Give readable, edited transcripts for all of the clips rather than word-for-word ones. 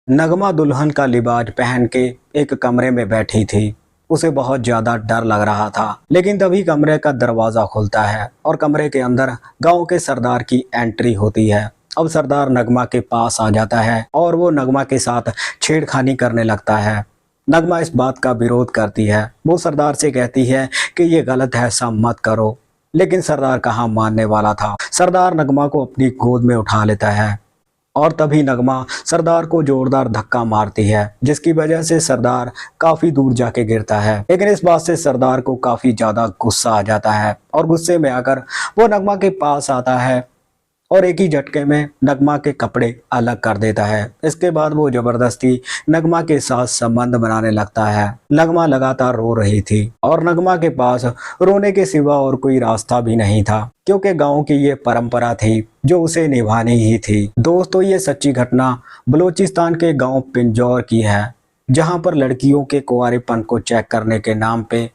नगमा दुल्हन का लिबाज पहन के एक कमरे में बैठी थी। उसे बहुत ज्यादा डर लग रहा था, लेकिन तभी कमरे का दरवाजा खुलता है और कमरे के अंदर गांव के सरदार की एंट्री होती है। अब सरदार नगमा के पास आ जाता है और वो नगमा के साथ छेड़खानी करने लगता है। नगमा इस बात का विरोध करती है। वो सरदार से कहती है कि ये गलत है, ऐसा मत करो, लेकिन सरदार कहाँ मानने वाला था। सरदार नगमा को अपनी गोद में उठा लेता है और तभी नगमा सरदार को जोरदार धक्का मारती है, जिसकी वजह से सरदार काफी दूर जाके गिरता है। लेकिन इस बात से सरदार को काफी ज्यादा गुस्सा आ जाता है और गुस्से में आकर वो नगमा के पास आता है और एक ही झटके में नगमा के कपड़े अलग कर देता है। इसके बाद वो जबरदस्ती नगमा के साथ संबंध बनाने लगता है। नगमा लगातार रो रही थी और नगमा के पास रोने के सिवा और कोई रास्ता भी नहीं था, क्योंकि गांव की ये परंपरा थी जो उसे निभानी ही थी। दोस्तों, ये सच्ची घटना बलूचिस्तान के गांव पिंजौर की है, जहां पर लड़कियों के कुंवारेपन को चेक करने के नाम पे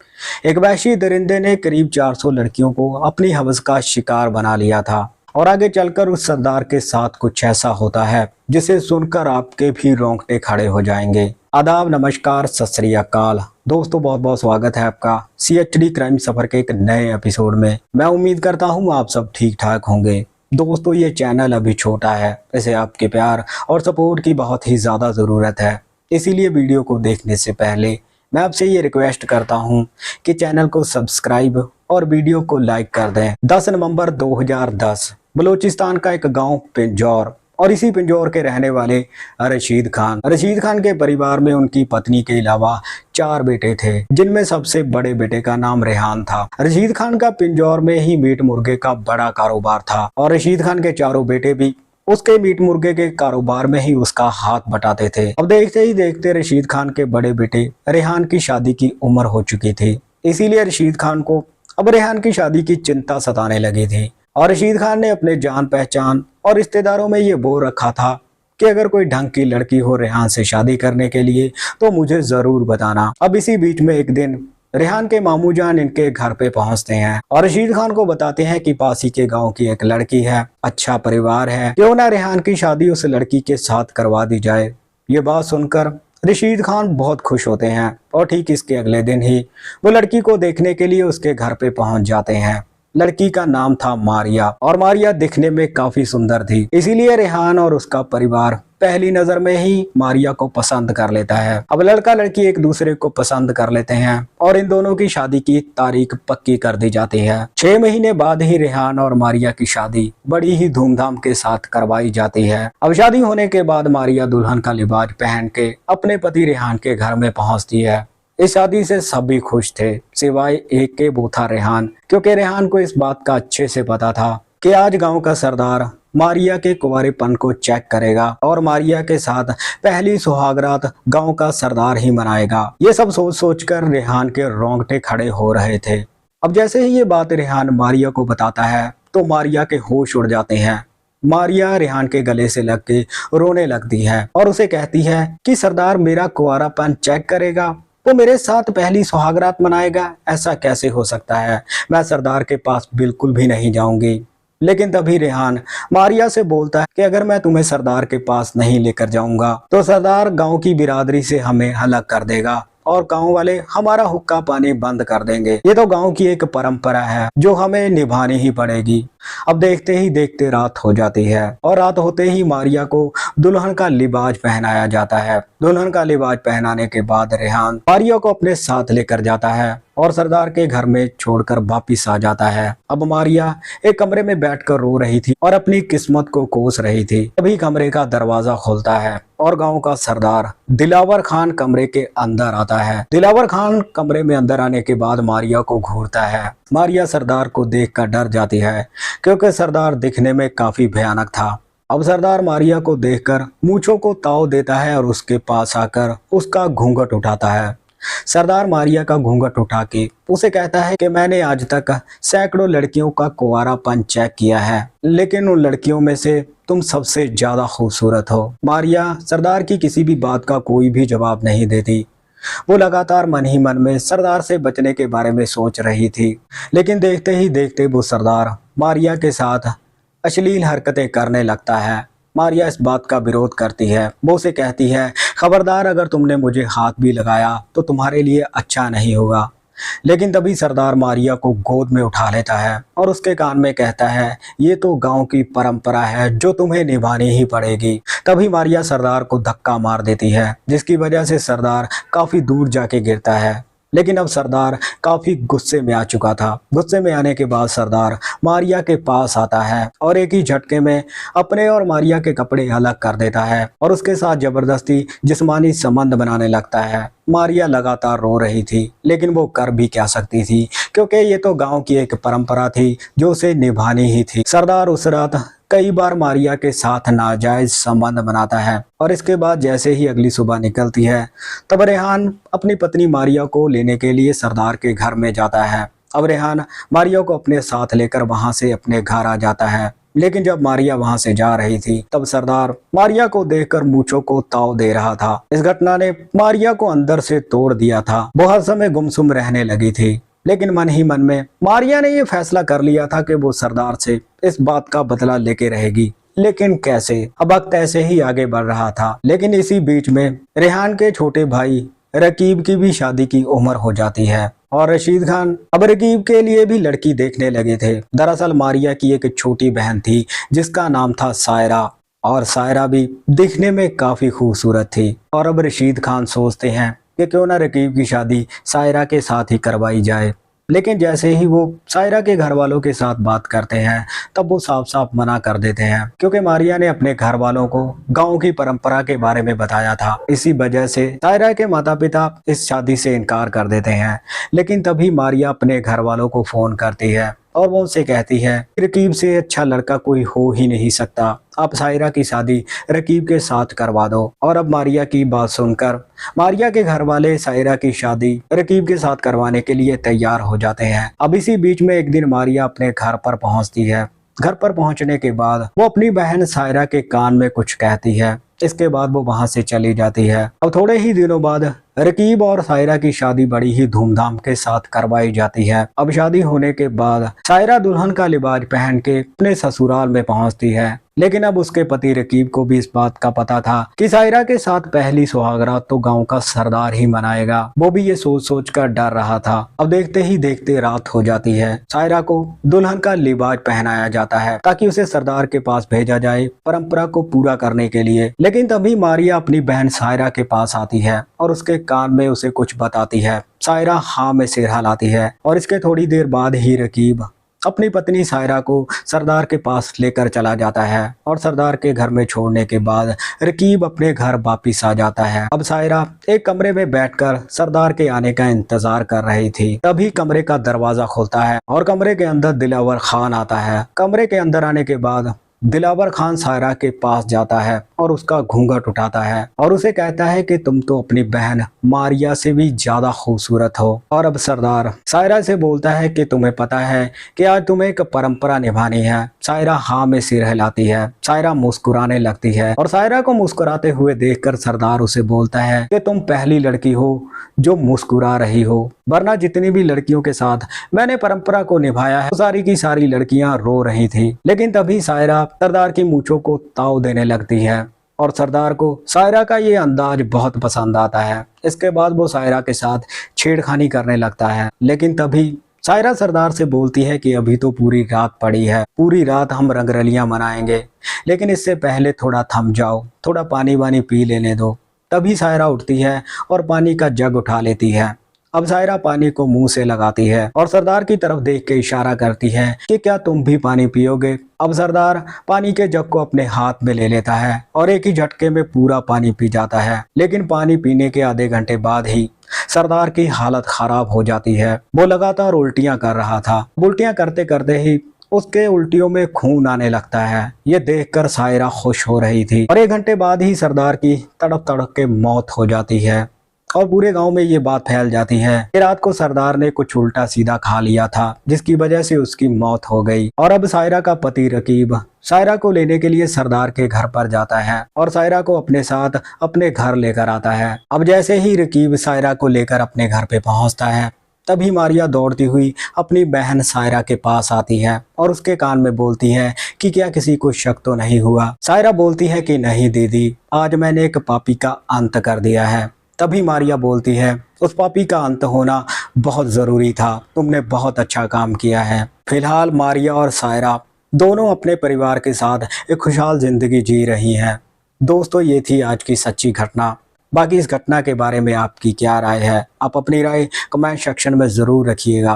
एक वहशी दरिंदे ने करीब 400 लड़कियों को अपनी हवस का शिकार बना लिया था। और आगे चलकर उस सरदार के साथ कुछ ऐसा होता है जिसे सुनकर आपके भी रोंगटे खड़े हो जाएंगे। आदाब, नमस्कार, सत श्री अकाल। दोस्तों, बहुत बहुत स्वागत है आपका CHD क्राइम सफर के एक नए एपिसोड में। मैं उम्मीद करता हूँ आप सब ठीक ठाक होंगे। दोस्तों, ये चैनल अभी छोटा है, इसे आपके प्यार और सपोर्ट की बहुत ही ज़्यादा ज़रूरत है। इसीलिए वीडियो को देखने से पहले मैं आपसे ये रिक्वेस्ट करता हूँ कि चैनल को सब्सक्राइब और वीडियो को लाइक कर दें। 10 नवंबर 2010 बलूचिस्तान का एक गांव पिंजौर, और इसी पिंजौर के रहने वाले रशीद खान के परिवार में उनकी पत्नी के अलावा 4 बेटे थे, जिनमें सबसे बड़े बेटे का नाम रेहान था। रशीद खान का पिंजौर में ही मीट मुर्गे का बड़ा कारोबार था और रशीद खान के चारों बेटे भी उसके मीट मुर्गे के कारोबार में ही उसका हाथ बटाते थे। अब देखते ही देखते रशीद खान के बड़े बेटे रेहान की शादी की उम्र हो चुकी थी। इसीलिए रशीद खान को अब रेहान की शादी की चिंता सताने लगी थी और रशीद खान ने अपने जान पहचान और रिश्तेदारों में ये बोल रखा था कि अगर कोई ढंग की लड़की हो रेहान से शादी करने के लिए तो मुझे जरूर बताना। अब इसी बीच में एक दिन रेहान के मामू जान इनके घर पे पहुंचते हैं और रशीद खान को बताते हैं कि पास ही के गांव की एक लड़की है, अच्छा परिवार है, क्यों ना रेहान की शादी उस लड़की के साथ करवा दी जाए। ये बात सुनकर रशीद खान बहुत खुश होते हैं और ठीक इसके अगले दिन ही वो लड़की को देखने के लिए उसके घर पे पहुंच जाते हैं। लड़की का नाम था मारिया और मारिया दिखने में काफी सुंदर थी, इसीलिए रेहान और उसका परिवार पहली नजर में ही मारिया को पसंद कर लेता है। अब लड़का लड़की एक दूसरे को पसंद कर लेते हैं और इन दोनों की शादी की तारीख पक्की कर दी जाती है। 6 महीने बाद ही रेहान और मारिया की शादी बड़ी ही धूमधाम के साथ करवाई जाती है। अब शादी होने के बाद मारिया दुल्हन का लिबाज पहन के अपने पति रेहान के घर में पहुंचती है। इस शादी से सभी खुश थे, सिवाय एक के, वो था रेहान, क्योंकि रेहान को इस बात का अच्छे से पता था कि आज गांव का सरदार मारिया के कुंवारेपन को चेक करेगा और मारिया के साथ पहली सुहागरात गांव का सरदार ही मनाएगा। ये सब सोच सोचकर रेहान के रोंगटे खड़े हो रहे थे। अब जैसे ही ये बात रेहान मारिया को बताता है तो मारिया के होश उड़ जाते हैं। मारिया रेहान के गले से लग के रोने लगती है और उसे कहती है कि सरदार मेरा कुंवारापन चेक करेगा, वो मेरे साथ पहली सुहागरात मनाएगा, ऐसा कैसे हो सकता है, मैं सरदार के पास बिल्कुल भी नहीं जाऊंगी। लेकिन तभी रेहान मारिया से बोलता है कि अगर मैं तुम्हें सरदार के पास नहीं लेकर जाऊंगा तो सरदार गांव की बिरादरी से हमें अलग कर देगा और गांव वाले हमारा हुक्का पानी बंद कर देंगे। ये तो गांव की एक परंपरा है जो हमें निभानी ही पड़ेगी। अब देखते ही देखते रात हो जाती है और रात होते ही मारिया को दुल्हन का लिबाज पहनाया जाता है। दुल्हन का लिबाज पहनाने के बाद रेहान मारिया को अपने साथ लेकर जाता है और सरदार के घर में छोड़कर वापिस आ जाता है। अब मारिया एक कमरे में बैठकर रो रही थी और अपनी किस्मत को कोस रही थी। तभी कमरे का दरवाजा खुलता है और गांव का सरदार दिलावर खान कमरे के अंदर आता है। दिलावर खान कमरे में अंदर आने के बाद मारिया को घूरता है। मारिया सरदार को देखकर डर जाती है, क्योंकि सरदार दिखने में काफी भयानक था। अब सरदार मारिया को देखकर मूंछों को ताव देता है और उसके पास आकर उसका घूंघट उठाता है। सरदार मारिया का घूंघट उठा के उसे कहता है कि मैंने आज तक सैकड़ों लड़कियों का कुंवारापन चेक किया है, लेकिन उन लड़कियों में से तुम सबसे ज्यादा खूबसूरत हो। मारिया सरदार की किसी भी बात का कोई भी जवाब नहीं देती। वो लगातार मन ही मन में सरदार से बचने के बारे में सोच रही थी, लेकिन देखते ही देखते वो सरदार मारिया के साथ अश्लील हरकतें करने लगता है मारिया इस बात का विरोध करती है। वो उसे कहती है, खबरदार, अगर तुमने मुझे हाथ भी लगाया तो तुम्हारे लिए अच्छा नहीं होगा। लेकिन तभी सरदार मारिया को गोद में उठा लेता है और उसके कान में कहता है, ये तो गांव की परंपरा है जो तुम्हें निभानी ही पड़ेगी। तभी मारिया सरदार को धक्का मार देती है, जिसकी वजह से सरदार काफी दूर जाके गिरता है। लेकिन अब सरदार काफी गुस्से में आ चुका था। गुस्से में आने के बाद सरदार मारिया के पास आता है और एक ही झटके में अपने और मारिया के कपड़े अलग कर देता है और उसके साथ जबरदस्ती जिस्मानी संबंध बनाने लगता है। मारिया लगातार रो रही थी, लेकिन वो कर भी क्या सकती थी, क्योंकि ये तो गांव की एक परंपरा थी जो उसे निभानी ही थी। सरदार उस रात कई बार मारिया के साथ नाजायज संबंध बनाता है और इसके बाद जैसे ही अगली सुबह निकलती है, तब रेहान अपनी पत्नी मारिया को लेने के लिए सरदार के घर में जाता है। अब रेहान मारिया को अपने साथ लेकर वहां से अपने घर आ जाता है। लेकिन जब मारिया वहां से जा रही थी, तब सरदार मारिया को देखकर मूंछों को ताव दे रहा था। इस घटना ने मारिया को अंदर से तोड़ दिया था। वो हर समय गुमसुम रहने लगी थी, लेकिन मन ही मन में मारिया ने ये फैसला कर लिया था कि वो सरदार से इस बात का बदला लेके रहेगी। लेकिन कैसे? अब वक्त ऐसे ही आगे बढ़ रहा था। लेकिन इसी बीच में रेहान के छोटे भाई रकीब की भी शादी की उम्र हो जाती है और रशीद खान अब रकीब के लिए भी लड़की देखने लगे थे। दरअसल मारिया की एक छोटी बहन थी जिसका नाम था सायरा, और सायरा भी दिखने में काफी खूबसूरत थी। और अब रशीद खान सोचते हैं कि क्यों ना रकीब की शादी सायरा के साथ ही करवाई जाए। लेकिन जैसे ही वो सायरा के घर वालों के साथ बात करते हैं, तब वो साफ साफ मना कर देते हैं, क्योंकि मारिया ने अपने घर वालों को गांव की परंपरा के बारे में बताया था। इसी वजह से सायरा के माता पिता इस शादी से इनकार कर देते हैं। लेकिन तभी मारिया अपने घर वालों को फोन करती है और वो उनसे कहती है, रकीब से अच्छा लड़का कोई हो ही नहीं सकता, आप सायरा की शादी रकीब के साथ करवा दो। और अब मारिया की बात सुनकर मारिया के घर वाले सायरा की शादी रकीब के साथ करवाने के लिए तैयार हो जाते हैं। अब इसी बीच में एक दिन मारिया अपने घर पर पहुंचती है। घर पर पहुंचने के बाद वो अपनी बहन सायरा के कान में कुछ कहती है। इसके बाद वो वहां से चली जाती है। अब थोड़े ही दिनों बाद रकीब और सायरा की शादी बड़ी ही धूमधाम के साथ करवाई जाती है। अब शादी होने के बाद सायरा दुल्हन का लिबास पहन के अपने ससुराल में पहुंचती है। लेकिन अब उसके पति रकीब को भी इस बात का पता था कि सायरा के साथ पहली सुहागरात तो गांव का सरदार ही मनाएगा। वो भी ये सोच सोच कर डर रहा था। अब देखते ही देखते रात हो जाती है। सायरा को दुल्हन का लिबास पहनाया जाता है ताकि उसे सरदार के पास भेजा जाए परंपरा को पूरा करने के लिए। लेकिन तभी मारिया अपनी बहन सायरा के पास आती है और उसके कान में उसे कुछ बताती है। सायरा हाँ में सिर हिलाती है और इसके थोड़ी देर बाद ही रकीब अपनी पत्नी सायरा को सरदार के पास लेकर चला जाता है और सरदार के घर में छोड़ने के बाद रकीब अपने घर वापिस आ जाता है। अब सायरा एक कमरे में बैठकर सरदार के आने का इंतजार कर रही थी। तभी कमरे का दरवाजा खुलता है और कमरे के अंदर दिलावर खान आता है। कमरे के अंदर आने के बाद दिलावर खान सायरा के पास जाता है और उसका घूंघट उठाता है और उसे कहता है कि तुम तो अपनी बहन मारिया से भी ज्यादा खूबसूरत हो। और अब सरदार सायरा से बोलता है कि तुम्हें पता है कि आज तुम्हें एक परंपरा निभानी है। सायरा हाँ में सिर हिलाती है। सायरा मुस्कुराने लगती है और सायरा को मुस्कुराते हुए देखकर सरदार उसे बोलता है कि तुम पहली लड़की हो जो मुस्कुरा रही हो, वरना जितनी भी लड़कियों के साथ मैंने परंपरा को निभाया है, सारी की सारी लड़कियां रो रही थी। लेकिन तभी सायरा सरदार की मूंछों को ताव देने लगती है और सरदार को सायरा का ये अंदाज बहुत पसंद आता है। इसके बाद वो सायरा के साथ छेड़खानी करने लगता है। लेकिन तभी सायरा सरदार से बोलती है कि अभी तो पूरी रात पड़ी है, पूरी रात हम रंगरलियां मनाएंगे, लेकिन इससे पहले थोड़ा थम जाओ, थोड़ा पानी वानी पी लेने दो। तभी सायरा उठती है और पानी का जग उठा लेती है। अब सायरा पानी को मुंह से लगाती है और सरदार की तरफ देख के इशारा करती है कि क्या तुम भी पानी पियोगे। अब सरदार पानी के जग को अपने हाथ में ले लेता है और एक ही झटके में पूरा पानी पी जाता है। लेकिन पानी पीने के आधे घंटे बाद ही सरदार की हालत खराब हो जाती है। वो लगातार उल्टियां कर रहा था। उल्टियां करते करते ही उसके उल्टियों में खून आने लगता है। ये देखकर सायरा खुश हो रही थी और एक घंटे बाद ही सरदार की तड़प तड़प के मौत हो जाती है और पूरे गांव में ये बात फैल जाती है कि रात को सरदार ने कुछ उल्टा सीधा खा लिया था, जिसकी वजह से उसकी मौत हो गई। और अब सायरा का पति रकीब सायरा को लेने के लिए सरदार के घर पर जाता है और सायरा को अपने साथ अपने घर लेकर आता है। अब जैसे ही रकीब सायरा को लेकर अपने घर पे पहुंचता है, तभी मारिया दौड़ती हुई अपनी बहन सायरा के पास आती है और उसके कान में बोलती है कि क्या किसी को शक तो नहीं हुआ। सायरा बोलती है कि नहीं दीदी, आज मैंने एक पापी का अंत कर दिया है। तभी मारिया बोलती है उस पापी का अंत होना बहुत ज़रूरी था, तुमने बहुत अच्छा काम किया है। फिलहाल मारिया और सायरा दोनों अपने परिवार के साथ एक खुशहाल ज़िंदगी जी रही हैं। दोस्तों, ये थी आज की सच्ची घटना। बाकी इस घटना के बारे में आपकी क्या राय है? आप अपनी राय कमेंट सेक्शन में ज़रूर रखिएगा।